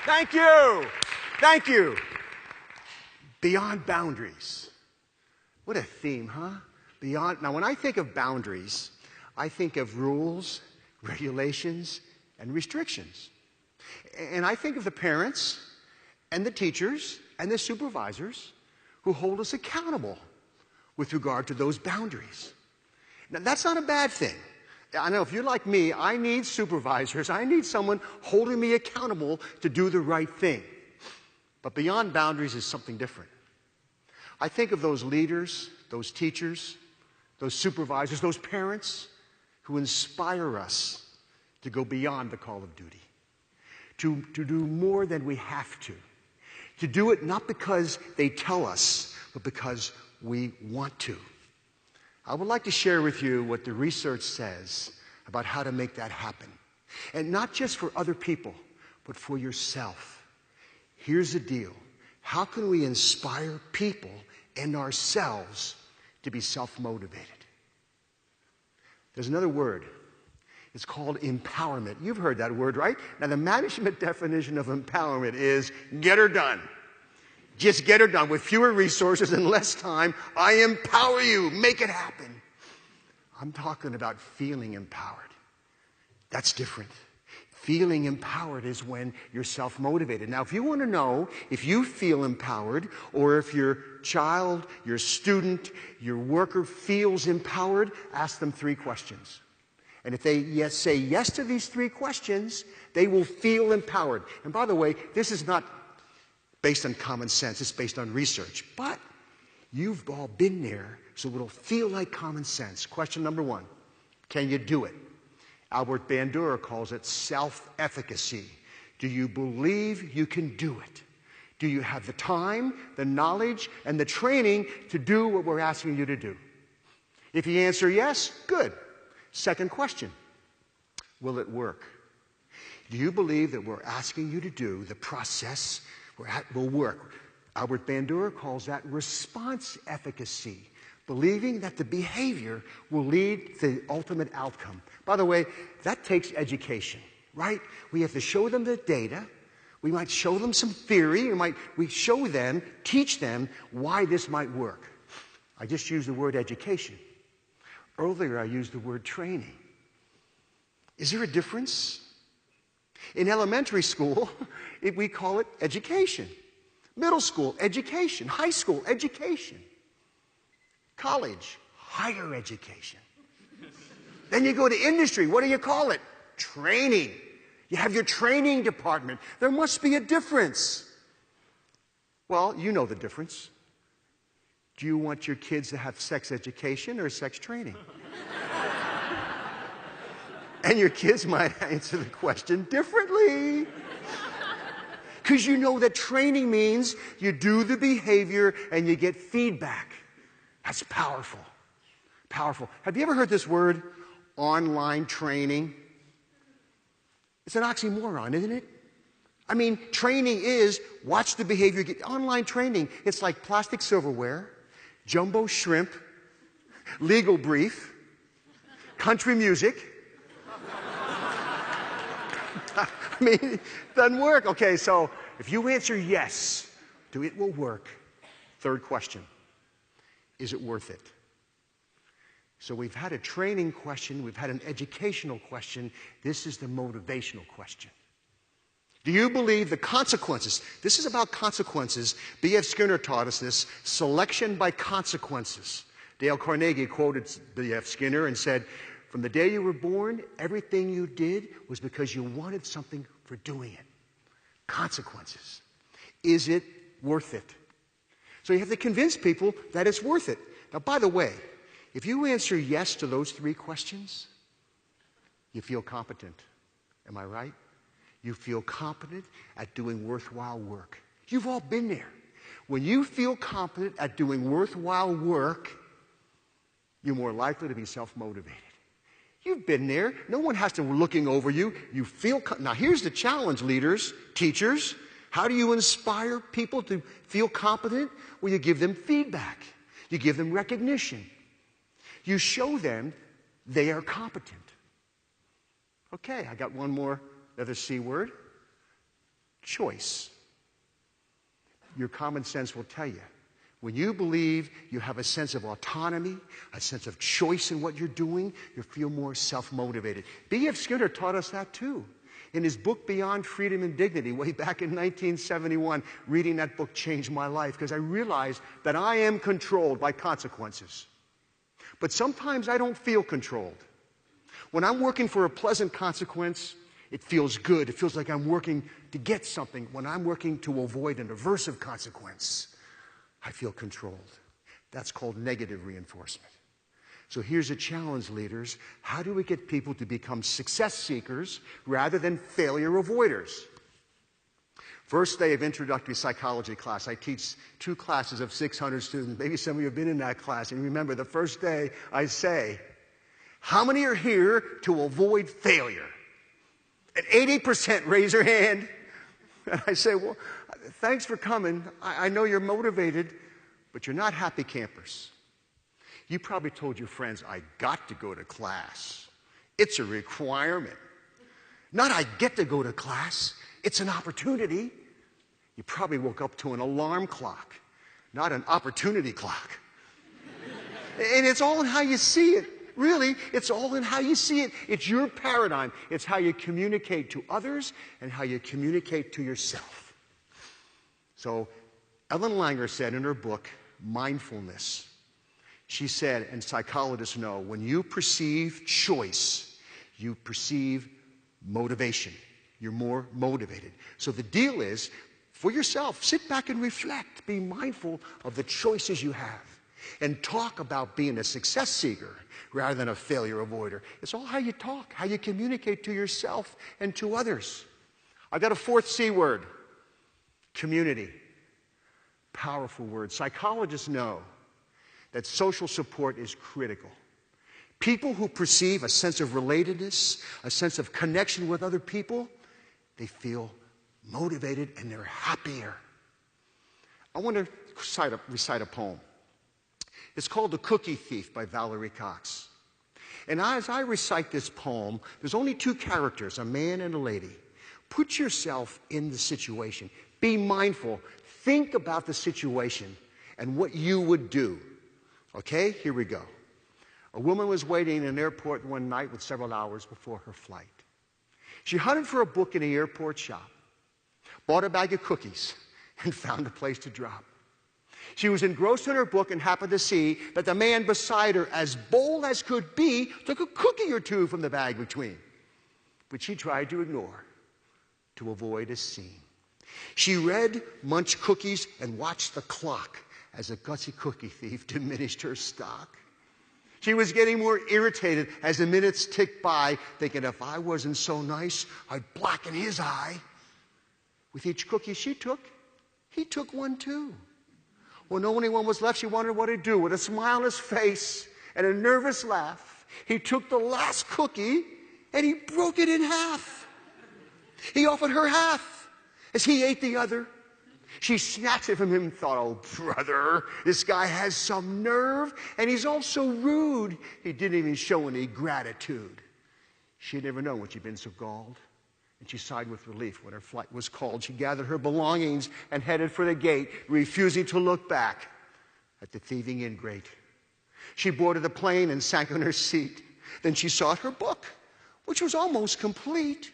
Thank you. Thank you. Beyond boundaries. What a theme, huh? Beyond. Now, when I think of boundaries, I think of rules, regulations, and restrictions. And I think of the parents and the teachers and the supervisors who hold us accountable with regard to those boundaries. Now, that's not a bad thing. I know if you're like me, I need supervisors. I need someone holding me accountable to do the right thing. But beyond boundaries is something different. I think of those leaders, those teachers, those supervisors, those parents who inspire us to go beyond the call of duty, to do more than we have to do it not because they tell us, but because we want to. I would like to share with you what the research says about how to make that happen. And not just for other people, but for yourself. Here's the deal. How can we inspire people and ourselves to be self-motivated? There's another word. It's called empowerment. You've heard that word, right? Now, the management definition of empowerment is get her done. Just get her done. With fewer resources and less time, I empower you. Make it happen. I'm talking about feeling empowered. That's different. Feeling empowered is when you're self-motivated. Now, if you want to know if you feel empowered or if your child, your student, your worker feels empowered, ask them 3 questions. And if they say yes to these 3 questions, they will feel empowered. And by the way, this is not based on common sense. It's based on research. But you've all been there, so it'll feel like common sense. Question number 1, can you do it? Albert Bandura calls it self-efficacy. Do you believe you can do it? Do you have the time, the knowledge, and the training to do what we're asking you to do? If you answer yes, good. Second question, will it work? Do you believe that we're asking you to do the process will work? Albert Bandura calls that response efficacy, believing that the behavior will lead to the ultimate outcome. By the way, that takes education, right? We have to show them the data. We might show them some theory. We show them, teach them why this might work. I just used the word education. Earlier, I used the word training. Is there a difference? In elementary school, we call it education. Middle school, education. High school, education. College, higher education. Then you go to industry. What do you call it? Training. You have your training department. There must be a difference. Well, you know the difference. Do you want your kids to have sex education or sex training? And your kids might answer the question differently. Because you know that training means you do the behavior and you get feedback. That's powerful. Powerful. Have you ever heard this word, online training? It's an oxymoron, isn't it? I mean, training is watch the behavior. Online training, it's like plastic silverware, jumbo shrimp, legal brief, country music. I mean, it doesn't work. Okay, so if you answer yes to it will work. Third question, is it worth it? So we've had a training question, we've had an educational question. This is the motivational question. Do you believe the consequences? This is about consequences. B.F. Skinner taught us this, selection by consequences. Dale Carnegie quoted B.F. Skinner and said, from the day you were born, everything you did was because you wanted something for doing it. Consequences. Is it worth it? So you have to convince people that it's worth it. Now, by the way, if you answer yes to those 3 questions, you feel competent. Am I right? You feel competent at doing worthwhile work. You've all been there. When you feel competent at doing worthwhile work, you're more likely to be self-motivated. You've been there. No one has to be looking over you. You feel. Now, here's the challenge, leaders, teachers. How do you inspire people to feel competent? Well, you give them feedback. You give them recognition. You show them they are competent. Okay, I got one more, another C word. choice. Your common sense will tell you. When you believe you have a sense of autonomy, a sense of choice in what you're doing, you feel more self-motivated. B.F. Skinner taught us that too. In his book, Beyond Freedom and Dignity, way back in 1971, reading that book changed my life because I realized that I am controlled by consequences. But sometimes I don't feel controlled. When I'm working for a pleasant consequence, it feels good. It feels like I'm working to get something. When I'm working to avoid an aversive consequence, I feel controlled. That's called negative reinforcement. So here's a challenge, leaders. How do we get people to become success seekers rather than failure avoiders? First day of introductory psychology class. I teach 2 classes of 600 students. Maybe some of you have been in that class. And remember, the first day I say, how many are here to avoid failure? And 80% raise their hand. And I say, well, thanks for coming. I know you're motivated, but you're not happy campers. You probably told your friends, I got to go to class. It's a requirement. Not I get to go to class. It's an opportunity. You probably woke up to an alarm clock, not an opportunity clock. And it's all in how you see it. Really, it's all in how you see it. It's your paradigm. It's how you communicate to others and how you communicate to yourself. So Ellen Langer said in her book, Mindfulness, she said, and psychologists know, when you perceive choice, you perceive motivation. You're more motivated. So the deal is, for yourself, sit back and reflect. Be mindful of the choices you have. And talk about being a success seeker rather than a failure avoider. It's all how you talk, how you communicate to yourself and to others. I've got a 4th C word, community. Powerful word. Psychologists know that social support is critical. People who perceive a sense of relatedness, a sense of connection with other people, they feel motivated and they're happier. I want to recite a poem. It's called The Cookie Thief by Valerie Cox. And as I recite this poem, there's only 2 characters, a man and a lady. Put yourself in the situation. Be mindful. Think about the situation and what you would do. Okay, here we go. A woman was waiting in an airport one night with several hours before her flight. She hunted for a book in the airport shop, bought a bag of cookies, and found a place to drop. She was engrossed in her book and happened to see that the man beside her, as bold as could be, took a cookie or 2 from the bag between. But she tried to ignore, to avoid a scene. She read, munched cookies, and watched the clock as a gutsy cookie thief diminished her stock. She was getting more irritated as the minutes ticked by, thinking if I wasn't so nice, I'd blacken his eye. With each cookie she took, he took one too. When only one was left, she wondered what he'd do. With a smile on his face and a nervous laugh, he took the last cookie and he broke it in half. He offered her half as he ate the other. She snatched it from him and thought, oh, brother, this guy has some nerve, and he's also rude. He didn't even show any gratitude. She had never known when she'd been so galled, and she sighed with relief when her flight was called. She gathered her belongings and headed for the gate, refusing to look back at the thieving ingrate. She boarded the plane and sank on her seat. Then she sought her book, which was almost complete.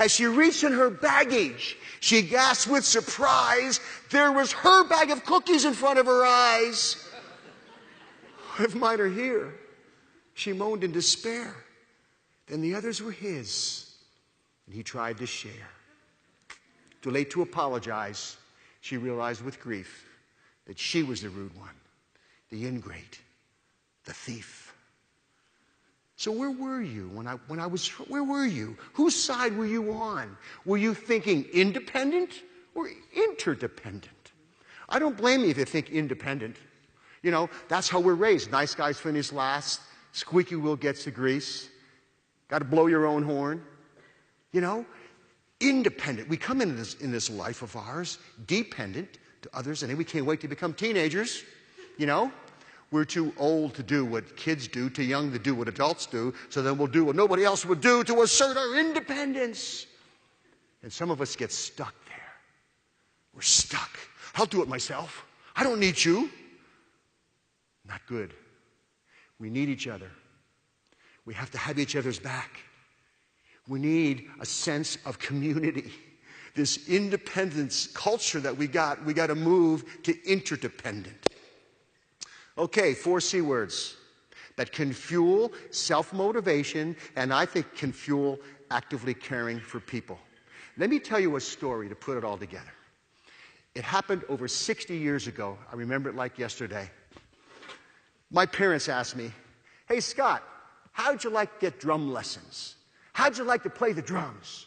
As she reached in her baggage, she gasped with surprise. There was her bag of cookies in front of her eyes. If mine are here, she moaned in despair. Then the others were his, and he tried to share. Too late to apologize, she realized with grief that she was the rude one, the ingrate, the thief. So where were you where were you? Whose side were you on? Were you thinking independent or interdependent? I don't blame you if you think independent. You know, that's how we're raised. Nice guys finish last. Squeaky wheel gets the grease. Got to blow your own horn. You know, independent. We come in this life of ours dependent to others, and then we can't wait to become teenagers. You know, we're too old to do what kids do, too young to do what adults do, so then we'll do what nobody else would do to assert our independence. And some of us get stuck there. We're stuck. I'll do it myself. I don't need you. Not good. We need each other. We have to have each other's back. We need a sense of community. This independence culture that we got to move to interdependent. Okay, 4 C words that can fuel self-motivation and I think can fuel actively caring for people. Let me tell you a story to put it all together. It happened over 60 years ago. I remember it like yesterday. My parents asked me, "Hey, Scott, how'd you like to get drum lessons? How'd you like to play the drums?"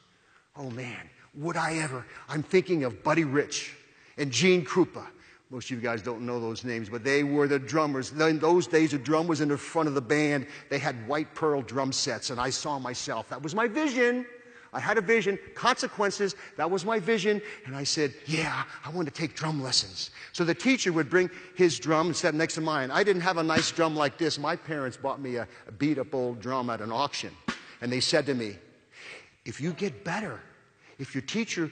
Oh, man, would I ever? I'm thinking of Buddy Rich and Gene Krupa. Most of you guys don't know those names, but they were the drummers. In those days, the drum was in the front of the band. They had white pearl drum sets, and I saw myself. That was my vision. I had a vision, consequences, that was my vision, and I said, yeah, I want to take drum lessons. So the teacher would bring his drum and set next to mine. I didn't have a nice drum like this. My parents bought me a beat-up old drum at an auction, and they said to me, if you get better, if your teacher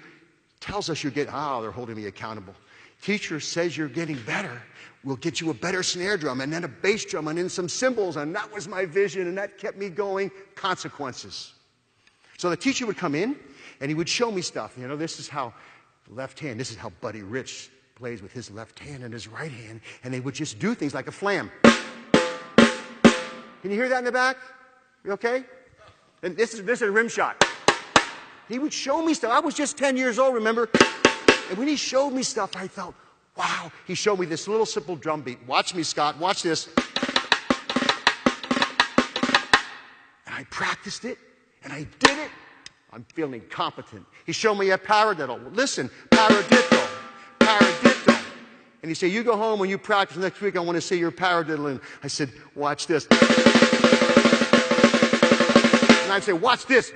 tells us you're getting, they're holding me accountable. Teacher says you're getting better, we'll get you a better snare drum, and then a bass drum, and then some cymbals, and that was my vision, and that kept me going, consequences. So the teacher would come in, and he would show me stuff. You know, this is how left hand, this is how Buddy Rich plays with his left hand and his right hand, and they would just do things like a flam. Can you hear that in the back? You okay? And this is a rim shot. He would show me stuff. I was just 10 years old, remember? And when he showed me stuff, I thought, wow. He showed me this little simple drum beat. Watch me, Scott. Watch this. And I practiced it. And I did it. I'm feeling competent. He showed me a paradiddle. Listen, paradiddle, paradiddle. And he said, you go home and you practice. Next week I want to see your paradiddle. And I said, watch this. And I'd say, watch this.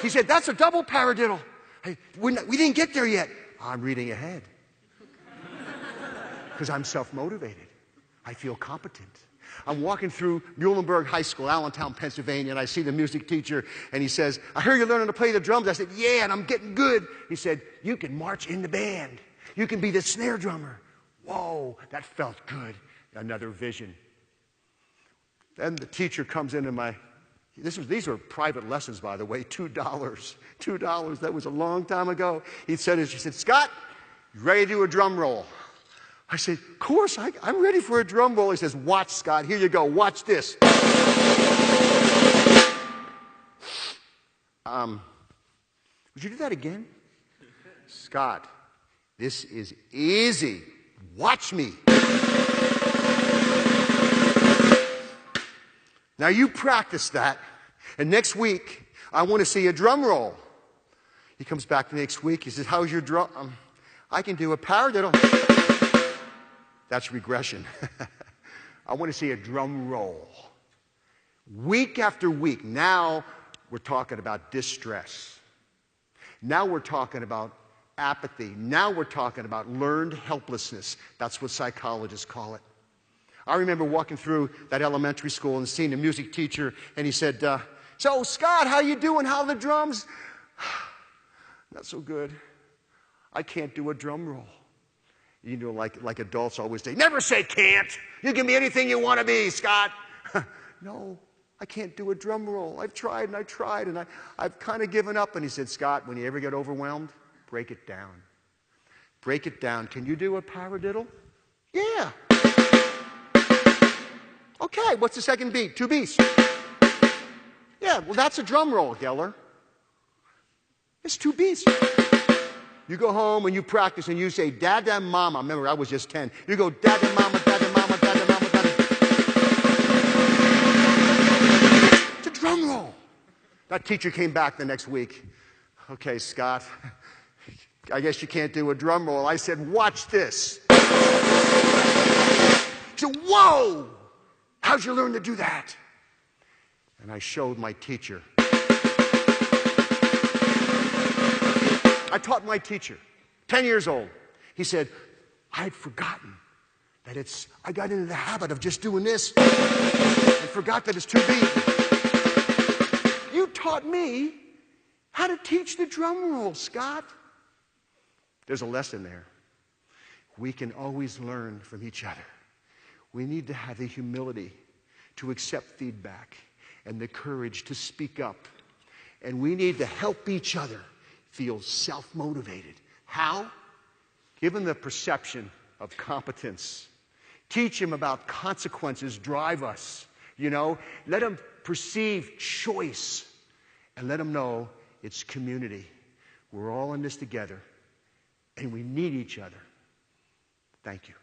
He said, that's a double paradiddle. We didn't get there yet. I'm reading ahead. Because I'm self-motivated. I feel competent. I'm walking through Muhlenberg High School, Allentown, Pennsylvania, and I see the music teacher, and he says, I hear you're learning to play the drums. I said, yeah, and I'm getting good. He said, you can march in the band. You can be the snare drummer. Whoa, that felt good. Another vision. Then the teacher comes into these were private lessons, by the way, $2. $2, that was a long time ago. She said, Scott, you ready to do a drum roll? I said, of course, I'm ready for a drum roll. He says, watch, Scott, here you go, watch this. Would you do that again? Scott, this is easy. Watch me. Now you practice that, and next week, I want to see a drum roll. He comes back the next week, he says, how's your drum? I can do a paradiddle. That's regression. I want to see a drum roll. Week after week, now we're talking about distress. Now we're talking about apathy. Now we're talking about learned helplessness. That's what psychologists call it. I remember walking through that elementary school and seeing the music teacher, and he said, so, Scott, how you doing? How are the drums? Not so good. I can't do a drum roll. You know, like adults always say, never say can't. You can be anything you want to be, Scott. No, I can't do a drum roll. I've tried, and I've kind of given up. And he said, Scott, when you ever get overwhelmed, break it down. Break it down. Can you do a paradiddle? Yeah. Okay, what's the second beat? 2 beats. Yeah, well, that's a drum roll, Geller. It's 2 beats. You go home and you practice and you say, Dada Mama. Remember, I was just 10. You go, Dada Mama, Dada Mama, Dada Mama, Dada. It's a drum roll. That teacher came back the next week. Okay, Scott, I guess you can't do a drum roll. I said, watch this. He said, whoa, how'd you learn to do that? And I showed my teacher. I taught my teacher, 10 years old. He said, I had forgotten that I got into the habit of just doing this. I forgot that it's 2 beats. You taught me how to teach the drum roll, Scott. There's a lesson there. We can always learn from each other. We need to have the humility to accept feedback and the courage to speak up. And we need to help each other feel self-motivated. How? Give them the perception of competence. Teach them about consequences drive us. Let them perceive choice. And let them know it's community. We're all in this together. And we need each other. Thank you.